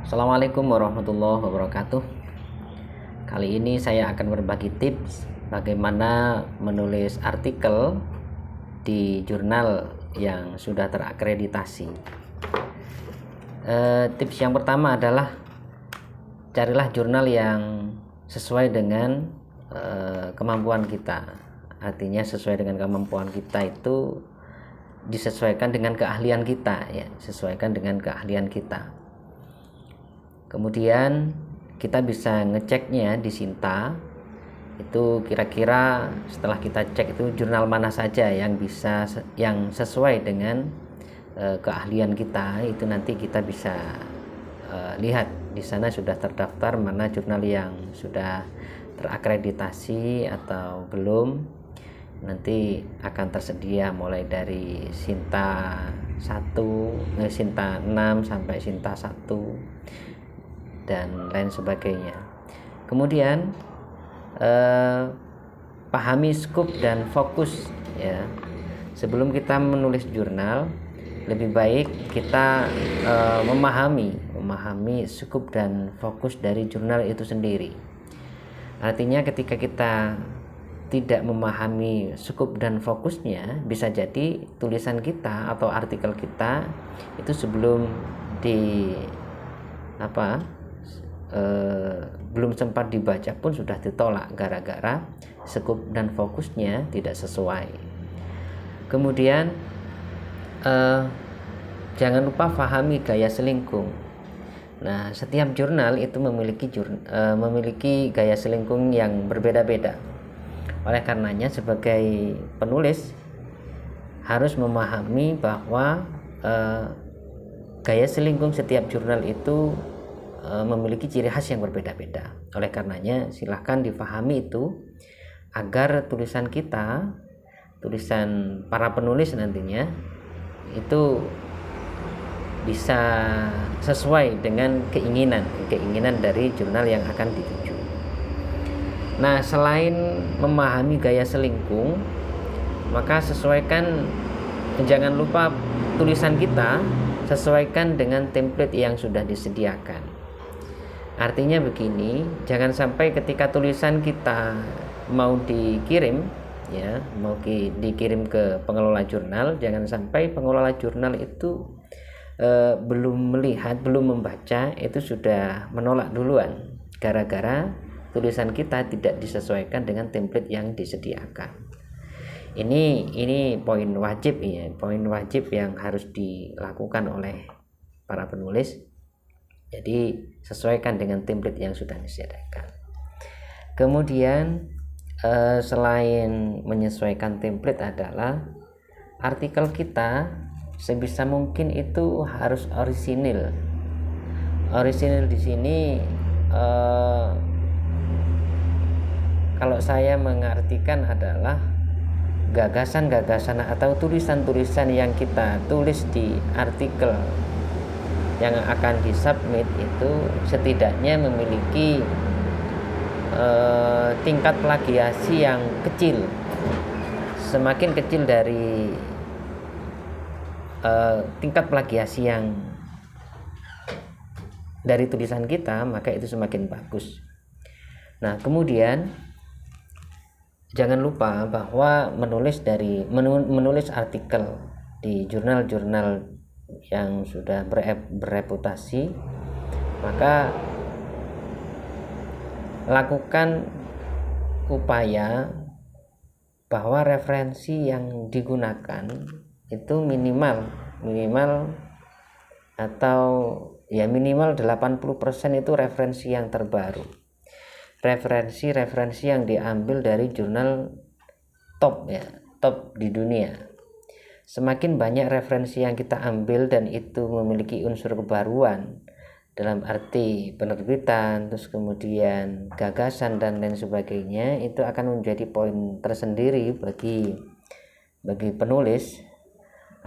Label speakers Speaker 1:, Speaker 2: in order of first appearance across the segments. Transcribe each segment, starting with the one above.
Speaker 1: Assalamualaikum warahmatullahi wabarakatuh. Kali ini saya akan berbagi tips bagaimana menulis artikel di jurnal yang sudah terakreditasi. Tips yang pertama adalah carilah jurnal yang sesuai dengan kemampuan kita. Artinya sesuai dengan kemampuan kita itu disesuaikan dengan keahlian kita, ya, sesuaikan dengan keahlian kita. Kemudian kita bisa ngeceknya di Sinta. Itu kira-kira setelah kita cek itu jurnal mana saja yang sesuai dengan keahlian kita, itu nanti kita bisa lihat di sana sudah terdaftar mana jurnal yang sudah terakreditasi atau belum. Nanti akan tersedia mulai dari Sinta 1, Sinta 6 sampai Sinta 1 dan lain sebagainya. Kemudian pahami skop dan fokus, ya. Sebelum kita menulis jurnal, lebih baik kita memahami skop dan fokus dari jurnal itu sendiri. Artinya ketika kita tidak memahami skop dan fokusnya, bisa jadi tulisan kita atau artikel kita itu sebelum belum sempat dibaca pun sudah ditolak gara-gara skop dan fokusnya tidak sesuai. Kemudian jangan lupa pahami gaya selingkung. Nah, setiap jurnal itu memiliki gaya selingkung yang berbeda-beda. Oleh karenanya sebagai penulis harus memahami bahwa gaya selingkung setiap jurnal itu memiliki ciri khas yang berbeda-beda. Oleh karenanya silahkan difahami itu agar tulisan kita, tulisan para penulis nantinya itu bisa sesuai dengan keinginan dari jurnal yang akan dituju. Nah, selain memahami gaya selingkung, maka jangan lupa tulisan kita sesuaikan dengan template yang sudah disediakan. Artinya begini, jangan sampai ketika tulisan kita mau dikirim ke pengelola jurnal, jangan sampai pengelola jurnal itu belum membaca, itu sudah menolak duluan gara-gara tulisan kita tidak disesuaikan dengan template yang disediakan. Ini poin wajib yang harus dilakukan oleh para penulis. Jadi sesuaikan dengan template yang sudah disediakan. Kemudian selain menyesuaikan template adalah artikel kita sebisa mungkin itu harus orisinil. Orisinil di sini kalau saya mengartikan adalah gagasan-gagasan atau tulisan-tulisan yang kita tulis di artikel yang akan disubmit itu setidaknya memiliki tingkat plagiasi yang kecil. Semakin kecil dari tingkat plagiasi yang dari tulisan kita, maka itu semakin bagus. Nah, kemudian jangan lupa bahwa menulis artikel di jurnal-jurnal yang sudah bereputasi, maka lakukan upaya bahwa referensi yang digunakan itu minimal atau minimal 80% itu referensi yang terbaru. Referensi yang diambil dari jurnal top di dunia. Semakin banyak referensi yang kita ambil dan itu memiliki unsur kebaruan dalam arti penerbitan, terus kemudian gagasan dan lain sebagainya, itu akan menjadi poin tersendiri bagi penulis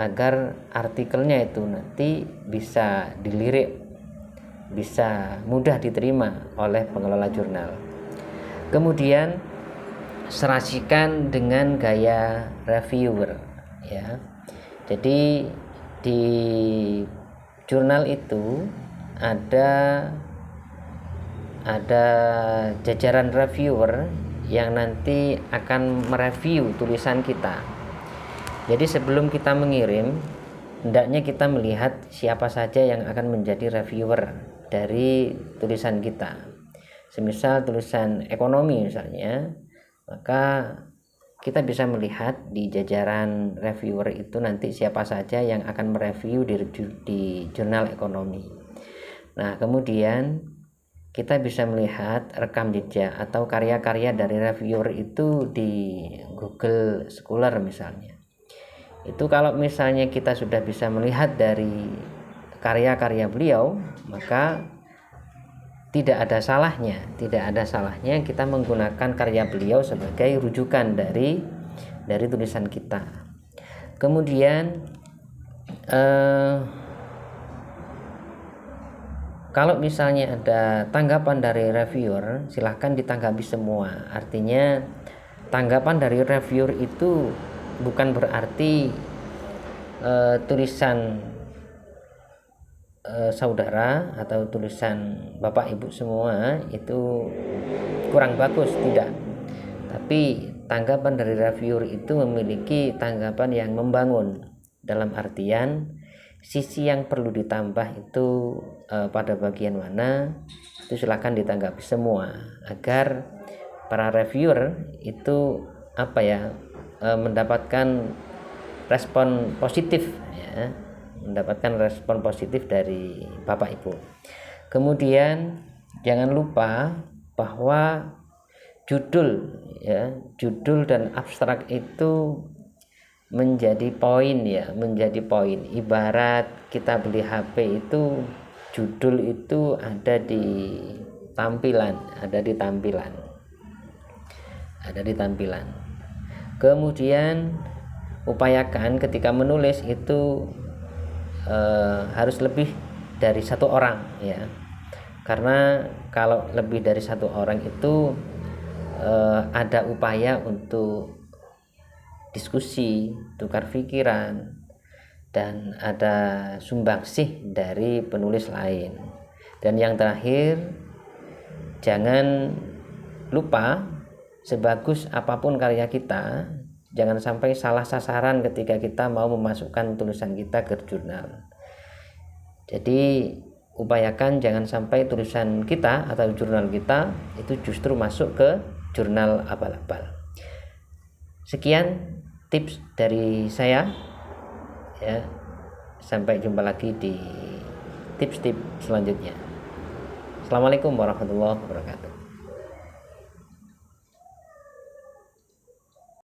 Speaker 1: agar artikelnya itu nanti bisa dilirik, bisa mudah diterima oleh pengelola jurnal. Kemudian serasikan dengan gaya reviewer, ya. Jadi di jurnal itu ada jajaran reviewer yang nanti akan mereview tulisan kita. Jadi sebelum kita mengirim, hendaknya kita melihat siapa saja yang akan menjadi reviewer dari tulisan kita. Semisal tulisan ekonomi misalnya, maka kita bisa melihat di jajaran reviewer itu nanti siapa saja yang akan mereview di jurnal ekonomi. Nah, kemudian kita bisa melihat rekam jejak atau karya-karya dari reviewer itu di Google Scholar misalnya. Itu kalau misalnya kita sudah bisa melihat dari karya-karya beliau, maka tidak ada salahnya kita menggunakan karya beliau sebagai rujukan dari tulisan kita. Kemudian kalau misalnya ada tanggapan dari reviewer, silahkan ditanggapi semua. Artinya tanggapan dari reviewer itu bukan berarti tulisan saudara atau tulisan bapak ibu semua itu kurang bagus, tidak. Tapi tanggapan dari reviewer itu memiliki tanggapan yang membangun, dalam artian sisi yang perlu ditambah itu pada bagian mana, itu silakan ditanggapi semua, agar para reviewer itu mendapatkan respon positif ya, mendapatkan respon positif dari Bapak Ibu. Kemudian jangan lupa bahwa judul dan abstrak itu menjadi poin. Ibarat kita beli HP itu judul itu ada di tampilan. Kemudian upayakan ketika menulis itu harus lebih dari satu orang ya, karena kalau lebih dari satu orang itu ada upaya untuk diskusi, tukar pikiran, dan ada sumbangsih dari penulis lain. Dan yang terakhir, jangan lupa sebagus apapun karya kita, jangan sampai salah sasaran ketika kita mau memasukkan tulisan kita ke jurnal. Jadi upayakan jangan sampai tulisan kita atau jurnal kita itu justru masuk ke jurnal abal-abal. Sekian tips dari saya ya. Sampai jumpa lagi di tips-tips selanjutnya. Assalamualaikum warahmatullahi wabarakatuh.